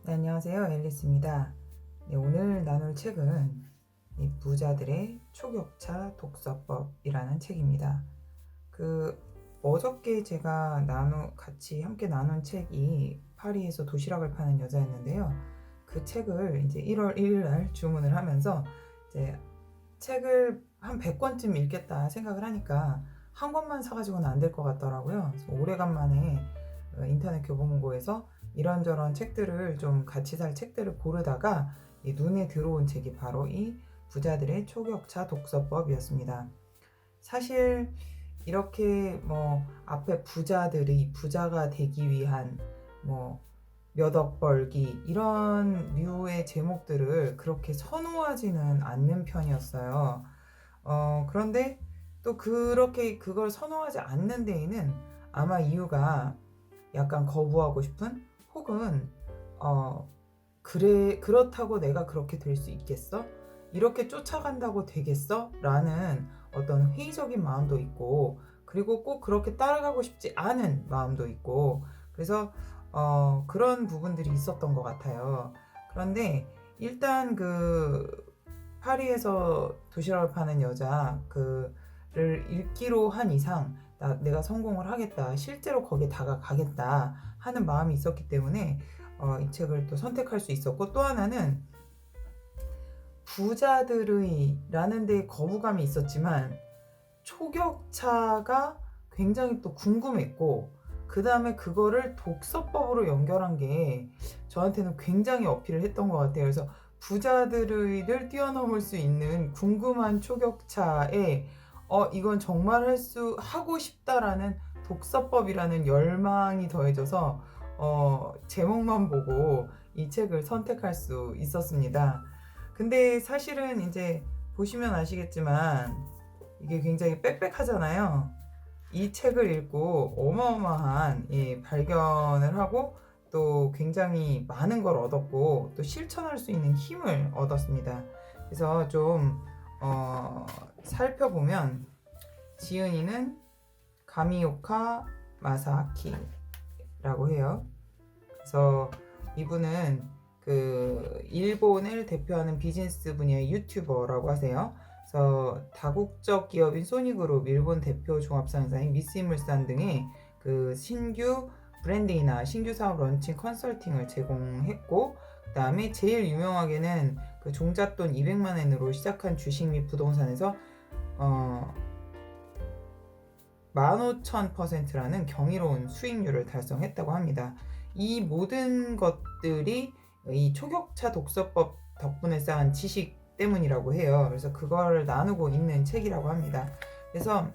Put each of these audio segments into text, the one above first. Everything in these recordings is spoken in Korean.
네, 안녕하세요. 앨리스입니다. 네, 오늘 나눌 책은 이 부자들의 초격차 독서법이라는 책입니다. 어저께 제가 같이 함께 나눈 책이 파리에서 도시락을 파는 여자였는데요. 그 책을 이제 1월 1일 날 주문을 하면서 이제 책을 한 100권쯤 읽겠다 생각을 하니까 한 권만 사가지고는 안 될 것 같더라고요. 그래서 오래간만에 인터넷 교보문고에서 이런저런 책들을 좀 같이 살 책들을 고르다가 눈에 들어온 책이 바로 이 부자들의 초격차 독서법이었습니다. 사실 이렇게 앞에 부자가 되기 위한 몇 억 벌기 이런 류의 제목들을 그렇게 선호하지는 않는 편이었어요. 그런데 또 그렇게 그걸 선호하지 않는 데에는 아마 이유가 약간 거부하고 싶은 혹은 그렇다고 내가 그렇게 될 수 있겠어? 이렇게 쫓아간다고 되겠어? 라는 어떤 회의적인 마음도 있고, 그리고 꼭 그렇게 따라가고 싶지 않은 마음도 있고, 그래서 그런 부분들이 있었던 것 같아요. 그런데 일단 파리에서 도시락을 파는 여자 그를 읽기로 한 이상 내가 성공을 하겠다, 실제로 거기에 다가가겠다 하는 마음이 있었기 때문에 이 책을 또 선택할 수 있었고, 또 하나는 부자들의 라는 데 거부감이 있었지만 초격차가 굉장히 또 궁금했고, 그 다음에 그거를 독서법으로 연결한 게 저한테는 굉장히 어필을 했던 것 같아요. 그래서 부자들을 뛰어넘을 수 있는 궁금한 초격차에 이건 정말 하고 싶다라는 독서법이라는 열망이 더해져서 제목만 보고 이 책을 선택할 수 있었습니다. 근데 사실은 이제 보시면 아시겠지만 이게 굉장히 빽빽하잖아요. 이 책을 읽고 어마어마한 발견을 하고 또 굉장히 많은 걸 얻었고 또 실천할 수 있는 힘을 얻었습니다. 그래서 좀 살펴보면 지은이는 가미오카 마사키라고 해요. 그래서 이분은 일본을 대표하는 비즈니스 분야의 유튜버라고 하세요. 그래서 다국적 기업인 소니그룹, 일본 대표 종합상사인 미쓰이물산 등의 신규 브랜딩이나 신규 사업 런칭 컨설팅을 제공했고, 그 다음에 제일 유명하게는 종잣돈 200만 엔으로 시작한 주식 및 부동산에서 15,000%라는 경이로운 수익률을 달성했다고 합니다. 이 모든 것들이 이 초격차 독서법 덕분에 쌓은 지식 때문이라고 해요. 그래서 그걸 나누고 있는 책이라고 합니다. 그래서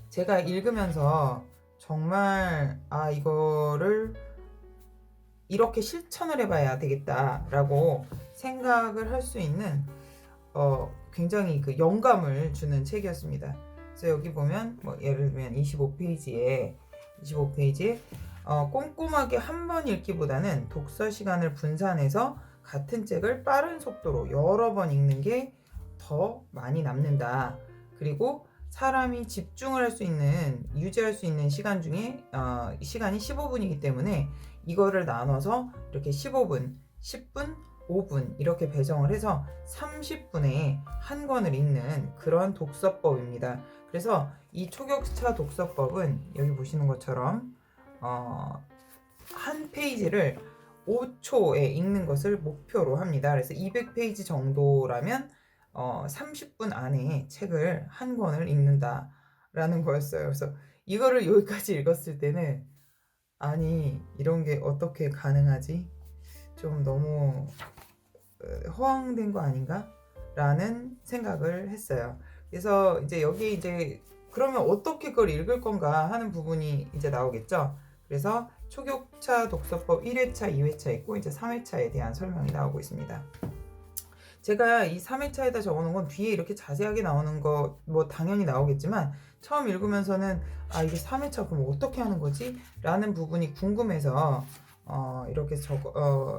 제가 읽으면서 정말 이거를 이렇게 실천을 해봐야 되겠다라고 생각을 할 수 있는 굉장히 영감을 주는 책이었습니다. 그래서 여기 보면 예를 들면 25페이지에 꼼꼼하게 한 번 읽기보다는 독서 시간을 분산해서 같은 책을 빠른 속도로 여러 번 읽는 게 더 많이 남는다. 그리고 사람이 집중을 유지할 수 있는 시간 중에 시간이 15분이기 때문에 이거를 나눠서 이렇게 15분, 10분, 5분 이렇게 배정을 해서 30분에 한 권을 읽는 그런 독서법입니다. 그래서 이 초격차 독서법은 여기 보시는 것처럼 한 페이지를 5초에 읽는 것을 목표로 합니다. 그래서 200페이지 정도라면 30분 안에 책을 한 권을 읽는다라는 거였어요. 그래서 이거를 여기까지 읽었을 때는 아니 이런 게 어떻게 가능하지? 좀 너무 허황된 거 아닌가? 라는 생각을 했어요. 그래서 이제 여기 이제 그러면 어떻게 그걸 읽을 건가 하는 부분이 이제 나오겠죠. 그래서 초격차 독서법 1회차, 2회차 있고 이제 3회차에 대한 설명이 나오고 있습니다. 제가 이 3회차에다 적어놓은 건 뒤에 이렇게 자세하게 나오는 거 당연히 나오겠지만 처음 읽으면서는 이게 3회차 그럼 어떻게 하는 거지? 라는 부분이 궁금해서 이렇게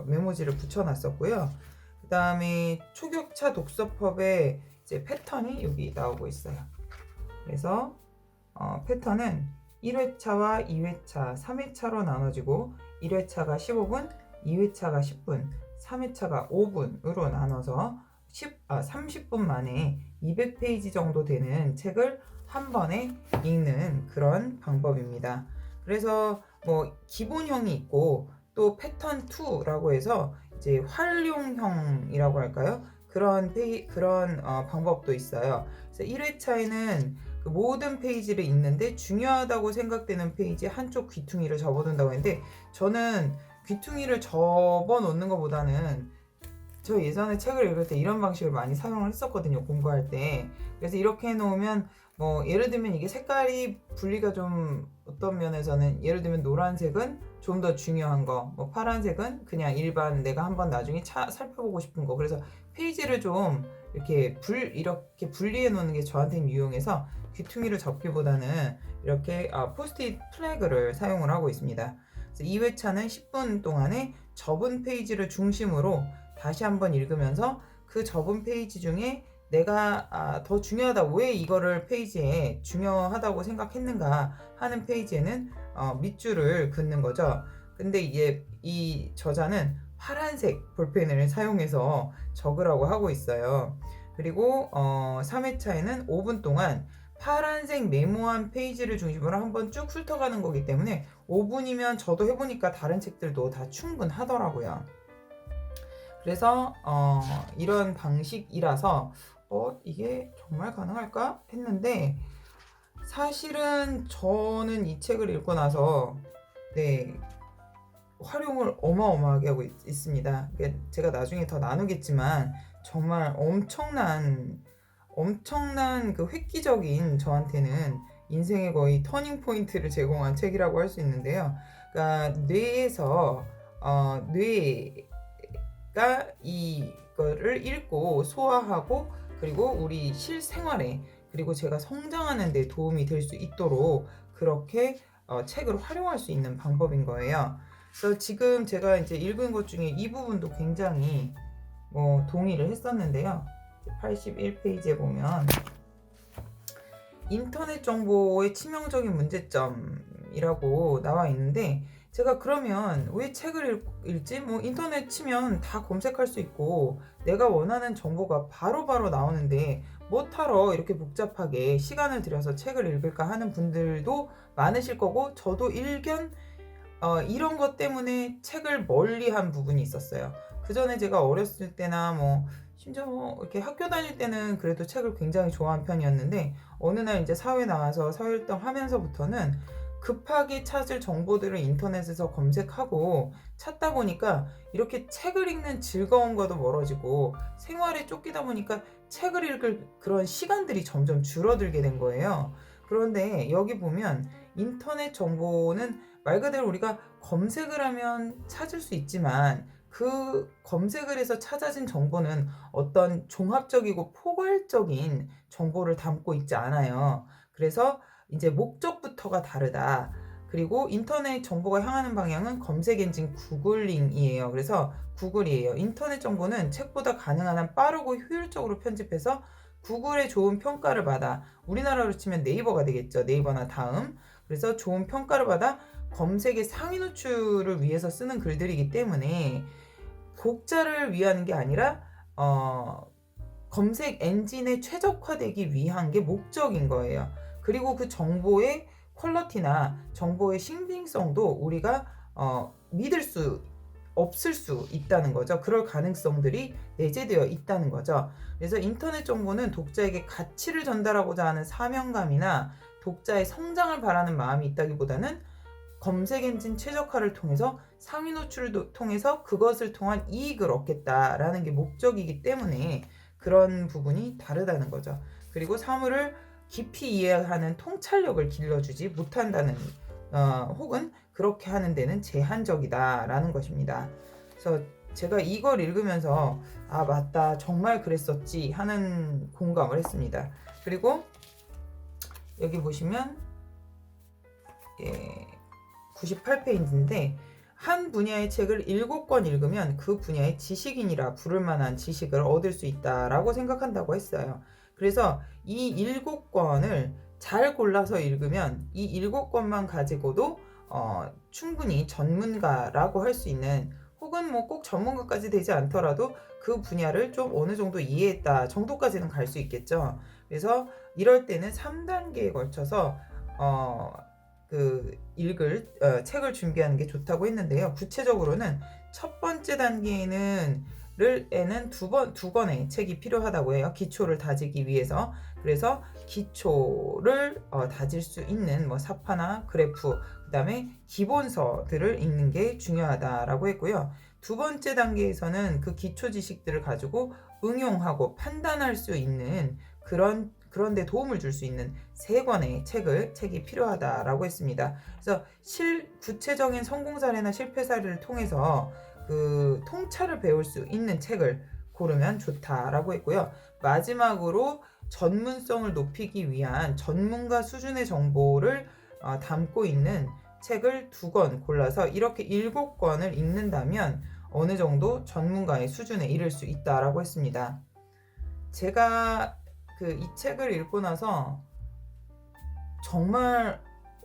메모지를 붙여놨었고요. 그 다음에 초격차 독서법의 이제 패턴이 여기 나오고 있어요. 그래서 패턴은 1회차와 2회차, 3회차로 나눠지고 1회차가 15분, 2회차가 10분, 3회차가 5분으로 나눠서 30분 만에 200페이지 정도 되는 책을 한 번에 읽는 그런 방법입니다. 그래서 뭐 기본형이 있고 또 패턴 2라고 해서 이제 활용형이라고 할까요? 그런 방법도 있어요. 그래서 1회차에는 그 모든 페이지를 읽는데 중요하다고 생각되는 페이지에 한쪽 귀퉁이를 접어둔다고 했는데, 저는 귀퉁이를 접어놓는 것보다는 저 예전에 책을 읽을 때 이런 방식을 많이 사용을 했었거든요, 공부할 때. 그래서 이렇게 해놓으면 뭐 예를 들면 이게 색깔이 분리가 좀 어떤 면에서는, 예를 들면 노란색은 좀 더 중요한 거, 뭐 파란색은 그냥 일반 내가 한번 나중에 살펴보고 싶은 거. 그래서 페이지를 좀 이렇게 분리해 놓는 게 저한테는 유용해서 귀퉁이를 접기보다는 이렇게 포스트잇 플래그를 사용을 하고 있습니다. 그래서 2회차는 10분 동안에 접은 페이지를 중심으로 다시 한번 읽으면서 그 접은 페이지 중에 내가 더 중요하다, 왜 이거를 페이지에 중요하다고 생각했는가 하는 페이지에는 밑줄을 긋는 거죠. 근데 이제 이 저자는 파란색 볼펜을 사용해서 적으라고 하고 있어요. 그리고 3회차에는 5분 동안 파란색 메모한 페이지를 중심으로 한번 쭉 훑어가는 거기 때문에 5분이면 저도 해보니까 다른 책들도 다 충분하더라고요. 그래서 이런 방식이라서 이게 정말 가능할까 했는데, 사실은 저는 이 책을 읽고 나서 활용을 어마어마하게 하고 있습니다. 제가 나중에 더 나누겠지만 정말 엄청난 그 획기적인, 저한테는 인생의 거의 터닝 포인트를 제공한 책이라고 할 수 있는데요. 그러니까 뇌에서 뇌가 이거를 읽고 소화하고 그리고 우리 실생활에, 그리고 제가 성장하는 데 도움이 될 수 있도록 그렇게 책을 활용할 수 있는 방법인 거예요. 그래서 지금 제가 이제 읽은 것 중에 이 부분도 굉장히 동의를 했었는데요. 81페이지에 보면 인터넷 정보의 치명적인 문제점이라고 나와 있는데, 제가 그러면 왜 책을 읽지? 뭐 인터넷 치면 다 검색할 수 있고 내가 원하는 정보가 바로바로 나오는데 뭐하러 이렇게 복잡하게 시간을 들여서 책을 읽을까 하는 분들도 많으실 거고, 저도 일견 이런 것 때문에 책을 멀리한 부분이 있었어요. 그 전에 제가 어렸을 때나 심지어 이렇게 학교 다닐 때는 그래도 책을 굉장히 좋아하는 편이었는데, 어느 날 이제 사회 나와서 사회활동 하면서부터는 급하게 찾을 정보들을 인터넷에서 검색하고 찾다 보니까 이렇게 책을 읽는 즐거움과도 멀어지고 생활에 쫓기다 보니까 책을 읽을 그런 시간들이 점점 줄어들게 된 거예요. 그런데 여기 보면 인터넷 정보는 말 그대로 우리가 검색을 하면 찾을 수 있지만, 그 검색을 해서 찾아진 정보는 어떤 종합적이고 포괄적인 정보를 담고 있지 않아요. 그래서 이제 목적부터가 다르다. 그리고 인터넷 정보가 향하는 방향은 검색 엔진 구글링이에요. 그래서 구글이에요. 인터넷 정보는 책보다 가능한 한 빠르고 효율적으로 편집해서 구글의 좋은 평가를 받아, 우리나라로 치면 네이버가 되겠죠. 네이버나 다음. 그래서 좋은 평가를 받아 검색의 상위 노출을 위해서 쓰는 글들이기 때문에 독자를 위한 게 아니라 검색 엔진에 최적화되기 위한 게 목적인 거예요. 그리고 그 정보의 퀄리티나 정보의 신빙성도 우리가 믿을 수 없을 수 있다는 거죠. 그럴 가능성들이 내재되어 있다는 거죠. 그래서 인터넷 정보는 독자에게 가치를 전달하고자 하는 사명감이나 독자의 성장을 바라는 마음이 있다기보다는 검색 엔진 최적화를 통해서 상위 노출을 통해서 그것을 통한 이익을 얻겠다라는 게 목적이기 때문에 그런 부분이 다르다는 거죠. 그리고 사물을 깊이 이해하는 통찰력을 길러주지 못한다는 혹은 그렇게 하는 데는 제한적이다라는 것입니다. 그래서 제가 이걸 읽으면서 맞다, 정말 그랬었지 하는 공감을 했습니다. 그리고 여기 보시면 98페이지인데, 한 분야의 책을 7권 읽으면 그 분야의 지식인이라 부를 만한 지식을 얻을 수 있다라고 생각한다고 했어요. 그래서 이 7권을 잘 골라서 읽으면 이 7권만 가지고도 충분히 전문가라고 할 수 있는, 혹은 뭐 꼭 전문가까지 되지 않더라도 그 분야를 좀 어느 정도 이해했다 정도까지는 갈 수 있겠죠. 그래서 이럴 때는 3단계에 걸쳐서 책을 준비하는 게 좋다고 했는데요. 구체적으로는 첫 번째 단계에는 두 권의 책이 필요하다고 해요. 기초를 다지기 위해서. 그래서 기초를 다질 수 있는 뭐 사파나 그래프, 그다음에 기본서들을 읽는 게 중요하다라고 했고요. 두 번째 단계에서는 그 기초 지식들을 가지고 응용하고 판단할 수 있는 그런 데 도움을 줄 수 있는 3권의 책이 필요하다라고 했습니다. 그래서 구체적인 성공 사례나 실패 사례를 통해서 그 통찰을 배울 수 있는 책을 고르면 좋다라고 했고요. 마지막으로 전문성을 높이기 위한 전문가 수준의 정보를 담고 있는 책을 2권 골라서 이렇게 7권을 읽는다면 어느 정도 전문가의 수준에 이를 수 있다라고 했습니다. 제가 이 책을 읽고 나서 정말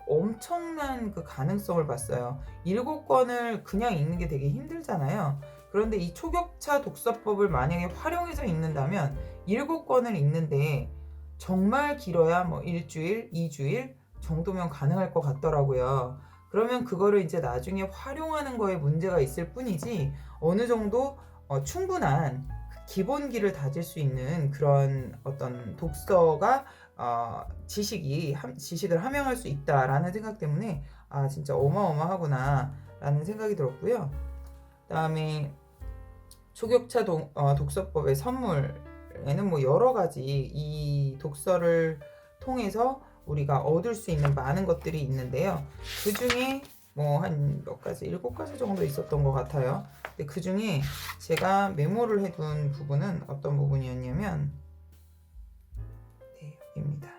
엄청난 그 가능성을 봤어요. 7권을 그냥 읽는 게 되게 힘들잖아요. 그런데 이 초격차 독서법을 만약에 활용해서 읽는다면 7권을 읽는데 정말 길어야 뭐 1주일, 2주일 정도면 가능할 것 같더라고요. 그러면 그거를 이제 나중에 활용하는 거에 문제가 있을 뿐이지 어느 정도 충분한 기본기를 다질 수 있는 그런 어떤 독서가 지식을 함양할 수 있다라는 생각 때문에 진짜 어마어마하구나 라는 생각이 들었고요. 그다음에 초격차 독서법의 선물에는 뭐 여러 가지 이 독서를 통해서 우리가 얻을 수 있는 많은 것들이 있는데요. 그 중에 뭐 한 몇 가지, 7가지 정도 있었던 것 같아요. 근데 그 중에 제가 메모를 해둔 부분은 어떤 부분이었냐면, 네, 여기입니다.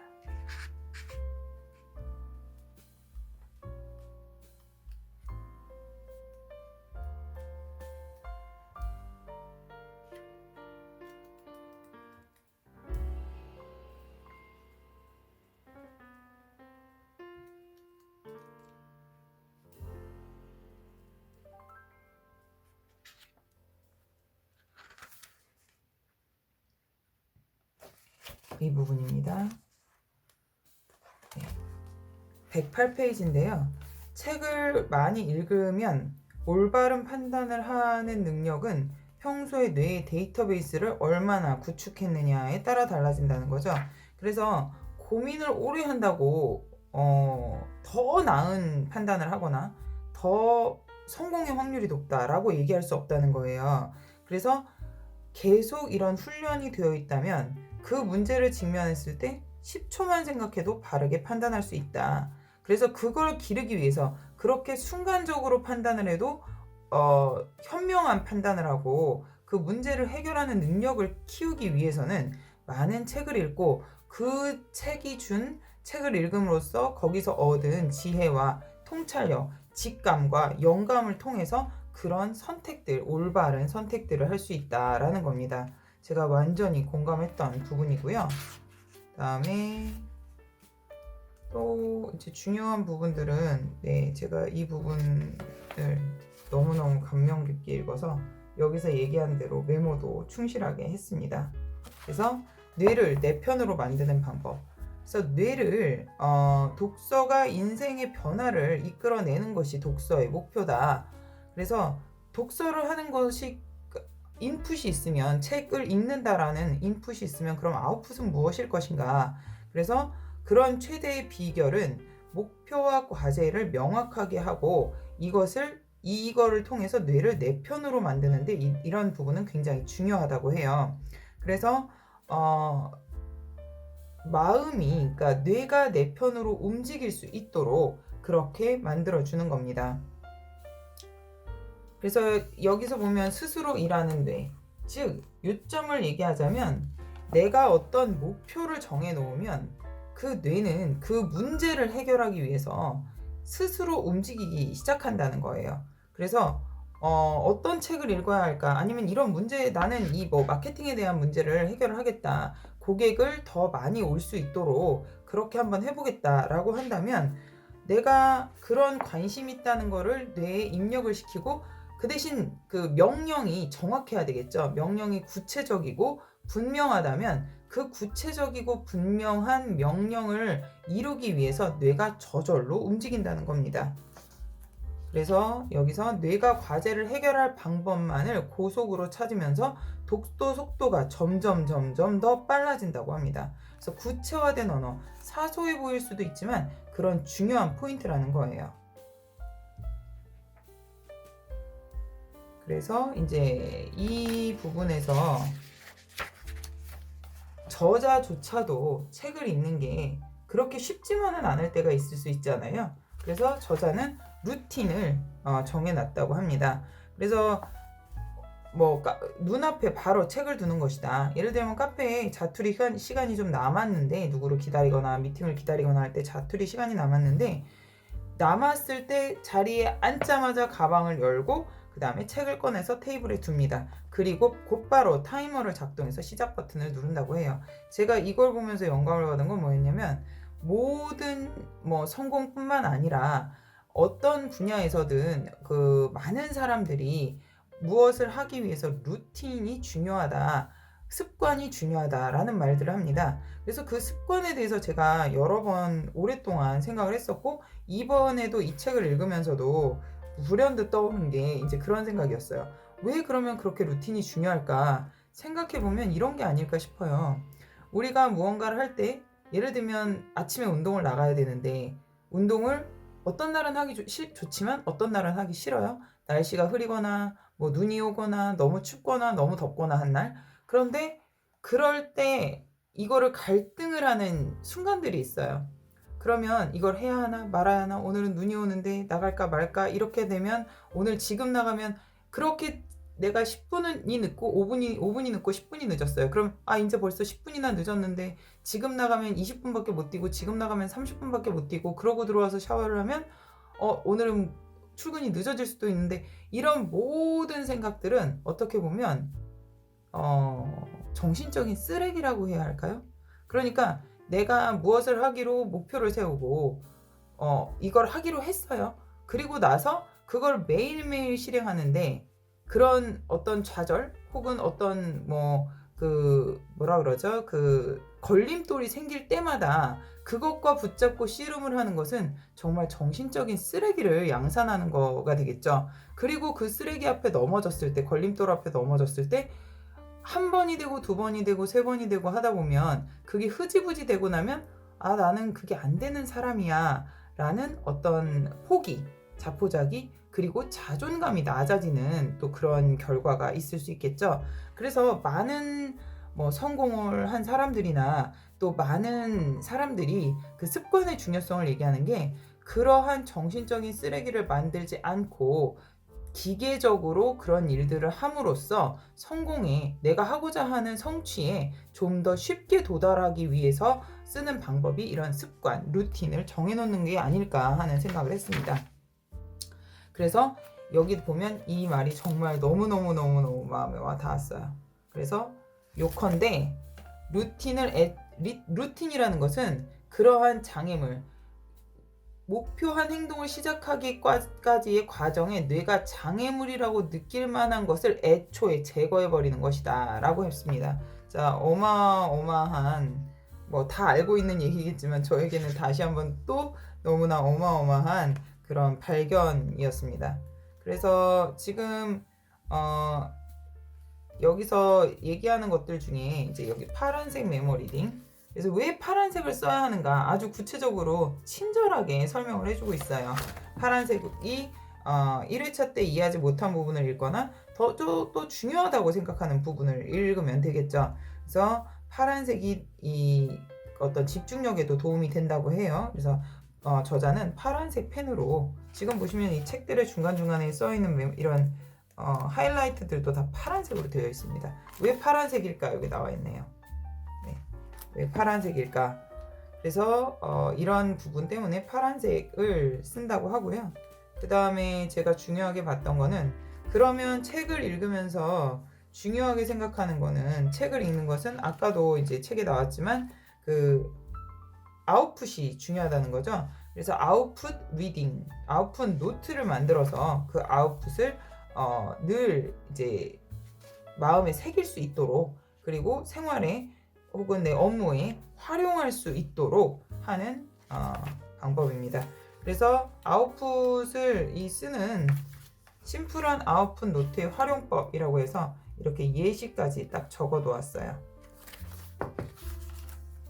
이 부분입니다. 네. 108페이지인데요. 책을 많이 읽으면 올바른 판단을 하는 능력은 평소에 뇌의 데이터베이스를 얼마나 구축했느냐에 따라 달라진다는 거죠. 그래서 고민을 오래 한다고 더 나은 판단을 하거나 더 성공의 확률이 높다라고 얘기할 수 없다는 거예요. 그래서 계속 이런 훈련이 되어 있다면 그 문제를 직면했을 때 10초만 생각해도 바르게 판단할 수 있다. 그래서 그걸 기르기 위해서 그렇게 순간적으로 판단을 해도 현명한 판단을 하고 그 문제를 해결하는 능력을 키우기 위해서는 많은 책을 읽고 그 책을 읽음으로써 거기서 얻은 지혜와 통찰력, 직감과 영감을 통해서 그런 올바른 선택들을 할 수 있다라는 겁니다. 제가 완전히 공감했던 부분이고요. 다음에 또 이제 중요한 부분들은 제가 이 부분을 너무너무 감명 깊게 읽어서 여기서 얘기한 대로 메모도 충실하게 했습니다. 그래서 뇌를 내 편으로 만드는 방법. 그래서 뇌를 독서가 인생의 변화를 이끌어내는 것이 독서의 목표다. 그래서 독서를 하는 것이 인풋이 있으면, 책을 읽는다라는 인풋이 있으면 그럼 아웃풋은 무엇일 것인가. 그래서 그런 최대의 비결은 목표와 과제를 명확하게 하고 이거를 통해서 뇌를 내 편으로 만드는데 이런 부분은 굉장히 중요하다고 해요. 그래서 그러니까 뇌가 내 편으로 움직일 수 있도록 그렇게 만들어주는 겁니다. 그래서 여기서 보면 스스로 일하는 뇌, 즉 요점을 얘기하자면 내가 어떤 목표를 정해 놓으면 그 뇌는 그 문제를 해결하기 위해서 스스로 움직이기 시작한다는 거예요. 그래서 어떤 책을 읽어야 할까, 아니면 이런 문제, 나는 이 마케팅에 대한 문제를 해결을 하겠다, 고객을 더 많이 올 수 있도록 그렇게 한번 해보겠다라고 한다면 내가 그런 관심 있다는 거를 뇌에 입력을 시키고 그 대신 그 명령이 정확해야 되겠죠. 명령이 구체적이고 분명하다면 그 구체적이고 분명한 명령을 이루기 위해서 뇌가 저절로 움직인다는 겁니다. 그래서 여기서 뇌가 과제를 해결할 방법만을 고속으로 찾으면서 독도 속도가 점점 더 빨라진다고 합니다. 그래서 구체화된 언어, 사소해 보일 수도 있지만 그런 중요한 포인트라는 거예요. 그래서 이제 이 부분에서 저자조차도 책을 읽는 게 그렇게 쉽지만은 않을 때가 있을 수 있잖아요. 그래서 저자는 루틴을 정해놨다고 합니다. 그래서 뭐 눈앞에 바로 책을 두는 것이다. 예를 들면 카페에 자투리 시간이 좀 남았는데, 누구를 기다리거나 미팅을 기다리거나 할 때 자투리 시간이 남았는데, 남았을 때 자리에 앉자마자 가방을 열고 그 다음에 책을 꺼내서 테이블에 둡니다. 그리고 곧바로 타이머를 작동해서 시작 버튼을 누른다고 해요. 제가 이걸 보면서 영감을 받은 건 뭐였냐면, 모든 성공뿐만 아니라 어떤 분야에서든 그 많은 사람들이 무엇을 하기 위해서 루틴이 중요하다, 습관이 중요하다라는 말들을 합니다. 그래서 그 습관에 대해서 제가 여러 번 오랫동안 생각을 했었고, 이번에도 이 책을 읽으면서도 불현듯 떠오른 게 이제 그런 생각이었어요. 왜 그러면 그렇게 루틴이 중요할까? 생각해보면 이런 게 아닐까 싶어요. 우리가 무언가를 할 때, 예를 들면 아침에 운동을 나가야 되는데, 운동을 어떤 날은 하기 좋지만 어떤 날은 하기 싫어요. 날씨가 흐리거나 눈이 오거나 너무 춥거나 너무 덥거나 한 날. 그런데 그럴 때 이거를 갈등을 하는 순간들이 있어요. 그러면 이걸 해야 하나 말아야 하나, 오늘은 눈이 오는데 나갈까 말까, 이렇게 되면 오늘 지금 나가면, 그렇게 내가 10분이 늦고 5분이 늦고 10분이 늦었어요. 그럼 이제 벌써 10분이나 늦었는데 지금 나가면 20분밖에 못 뛰고 지금 나가면 30분밖에 못 뛰고, 그러고 들어와서 샤워를 하면 오늘은 출근이 늦어질 수도 있는데, 이런 모든 생각들은 어떻게 보면 정신적인 쓰레기라고 해야 할까요? 그러니까 내가 무엇을 하기로 목표를 세우고 이걸 하기로 했어요. 그리고 나서 그걸 매일매일 실행하는데, 그런 어떤 좌절 혹은 어떤 걸림돌이 생길 때마다 그것과 붙잡고 씨름을 하는 것은 정말 정신적인 쓰레기를 양산하는 거가 되겠죠. 그리고 그 쓰레기 앞에 넘어졌을 때, 걸림돌 앞에 넘어졌을 때, 한 번이 되고 두 번이 되고 세 번이 되고 하다 보면 그게 흐지부지 되고 나면 나는 그게 안 되는 사람이야 라는 어떤 포기, 자포자기, 그리고 자존감이 낮아지는 또 그런 결과가 있을 수 있겠죠. 그래서 많은 성공을 한 사람들이나 또 많은 사람들이 그 습관의 중요성을 얘기하는 게, 그러한 정신적인 쓰레기를 만들지 않고 기계적으로 그런 일들을 함으로써 성공에, 내가 하고자 하는 성취에 좀 더 쉽게 도달하기 위해서 쓰는 방법이 이런 습관, 루틴을 정해놓는 게 아닐까 하는 생각을 했습니다. 그래서 여기 보면 이 말이 정말 너무너무 마음에 와 닿았어요. 그래서 요컨대 루틴이라는 것은 그러한 장애물, 목표한 행동을 시작하기까지의 과정에 뇌가 장애물이라고 느낄 만한 것을 애초에 제거해버리는 것이다 라고 했습니다. 자, 어마어마한, 다 알고 있는 얘기겠지만 저에게는 다시 한번 또 너무나 어마어마한 그런 발견이었습니다. 그래서 지금 여기서 얘기하는 것들 중에 이제 여기 파란색 메모 리딩, 그래서 왜 파란색을 써야 하는가 아주 구체적으로 친절하게 설명을 해주고 있어요. 파란색이 1회차 때 이해하지 못한 부분을 읽거나 또 중요하다고 생각하는 부분을 읽으면 되겠죠. 그래서 파란색이 이 어떤 집중력에도 도움이 된다고 해요. 그래서 저자는 파란색 펜으로, 지금 보시면 이 책들의 중간중간에 써있는 이런 하이라이트들도 다 파란색으로 되어 있습니다. 왜 파란색일까? 여기 나와 있네요. 네. 왜 파란색일까? 그래서 이런 부분 때문에 파란색을 쓴다고 하고요. 그 다음에 제가 중요하게 봤던 거는, 그러면 책을 읽으면서 중요하게 생각하는 거는, 책을 읽는 것은 아까도 이제 책에 나왔지만 그 아웃풋이 중요하다는 거죠. 그래서 아웃풋 리딩, 아웃풋 노트를 만들어서 그 아웃풋을 늘 이제 마음에 새길 수 있도록, 그리고 생활에 혹은 내 업무에 활용할 수 있도록 하는 방법입니다. 그래서 아웃풋을 쓰는 심플한 아웃풋 노트의 활용법이라고 해서 이렇게 예시까지 딱 적어 놓았어요.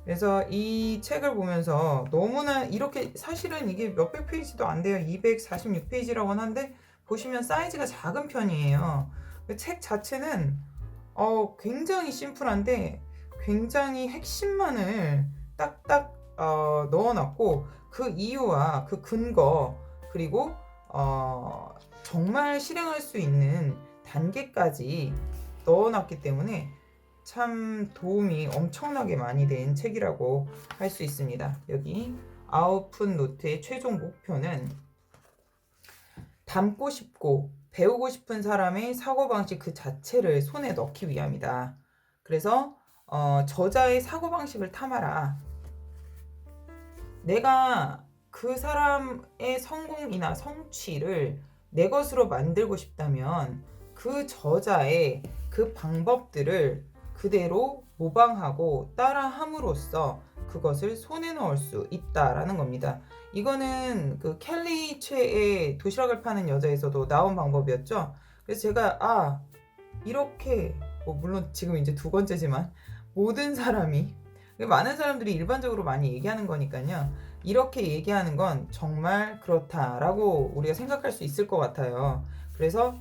그래서 이 책을 보면서 너무나 이렇게, 사실은 이게 몇백 페이지도 안 돼요. 246페이지라고는 한데 보시면 사이즈가 작은 편이에요. 책 자체는 굉장히 심플한데 굉장히 핵심만을 딱딱 넣어놨고, 그 이유와 그 근거, 그리고 정말 실행할 수 있는 단계까지 넣어놨기 때문에 참 도움이 엄청나게 많이 된 책이라고 할 수 있습니다. 여기 아웃풋 노트의 최종 목표는 닮고 싶고 배우고 싶은 사람의 사고방식 그 자체를 손에 넣기 위함이다. 그래서 저자의 사고방식을 탐하라. 내가 그 사람의 성공이나 성취를 내 것으로 만들고 싶다면 그 저자의 그 방법들을 그대로 모방하고 따라함으로써 그것을 손에 넣을 수 있다라는 겁니다. 이거는 그 켈리 최의 도시락을 파는 여자에서도 나온 방법이었죠. 그래서 제가 이렇게 물론 지금 이제 두 번째지만 모든 사람이, 많은 사람들이 일반적으로 많이 얘기하는 거니까요. 이렇게 얘기하는 건 정말 그렇다라고 우리가 생각할 수 있을 것 같아요. 그래서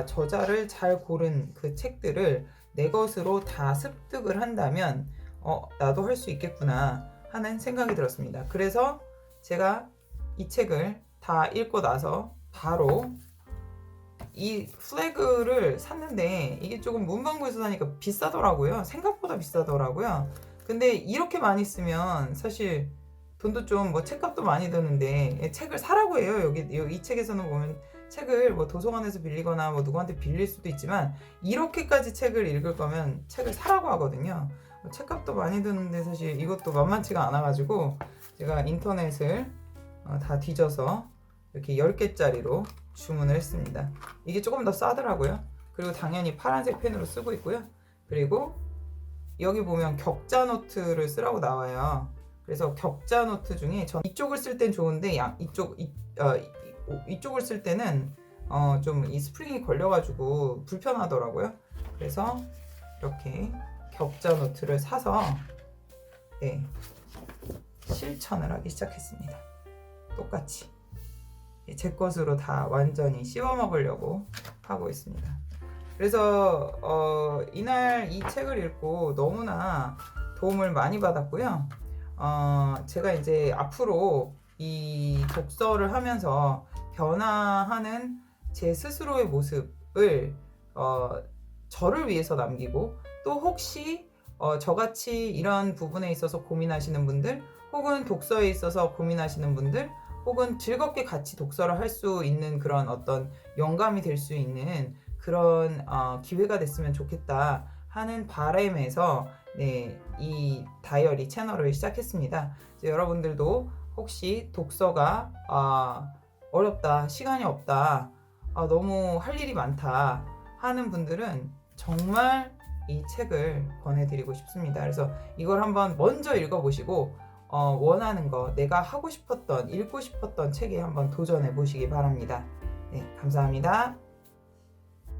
저자를 잘 고른 그 책들을 내 것으로 다 습득을 한다면 나도 할 수 있겠구나 하는 생각이 들었습니다. 그래서 제가 이 책을 다 읽고 나서 바로 이 플래그를 샀는데, 이게 조금 문방구에서 사니까 비싸더라고요. 생각보다 비싸더라고요. 근데 이렇게 많이 쓰면 사실 돈도 좀 책값도 많이 드는데 책을 사라고 해요. 여기 이 책에서는 보면 책을 도서관에서 빌리거나 누구한테 빌릴 수도 있지만, 이렇게까지 책을 읽을 거면 책을 사라고 하거든요. 책값도 많이 드는데 사실 이것도 만만치가 않아가지고 제가 인터넷을 다 뒤져서 이렇게 10개짜리로 주문을 했습니다. 이게 조금 더 싸더라고요. 그리고 당연히 파란색 펜으로 쓰고 있고요. 그리고 여기 보면 격자 노트를 쓰라고 나와요. 그래서 격자 노트 중에 전 이쪽을 쓸 땐 좋은데 이쪽을 쓸 때는 좀 이 스프링이 걸려가지고 불편하더라고요. 그래서 이렇게 격자 노트를 사서 실천을 하기 시작했습니다. 똑같이 제 것으로 다 완전히 씹어 먹으려고 하고 있습니다. 그래서 이날 이 책을 읽고 너무나 도움을 많이 받았고요. 제가 이제 앞으로 이 독서를 하면서 변화하는 제 스스로의 모습을 저를 위해서 남기고, 또 혹시 저같이 이런 부분에 있어서 고민하시는 분들, 혹은 독서에 있어서 고민하시는 분들, 혹은 즐겁게 같이 독서를 할 수 있는 그런 어떤 영감이 될 수 있는 그런 기회가 됐으면 좋겠다 하는 바람에서 이 다이어리 채널을 시작했습니다. 여러분들도 혹시 독서가 어렵다, 시간이 없다, 너무 할 일이 많다 하는 분들은 정말 이 책을 권해드리고 싶습니다. 그래서 이걸 한번 먼저 읽어보시고 원하는 거, 내가 하고 싶었던, 읽고 싶었던 책에 한번 도전해 보시기 바랍니다. 감사합니다.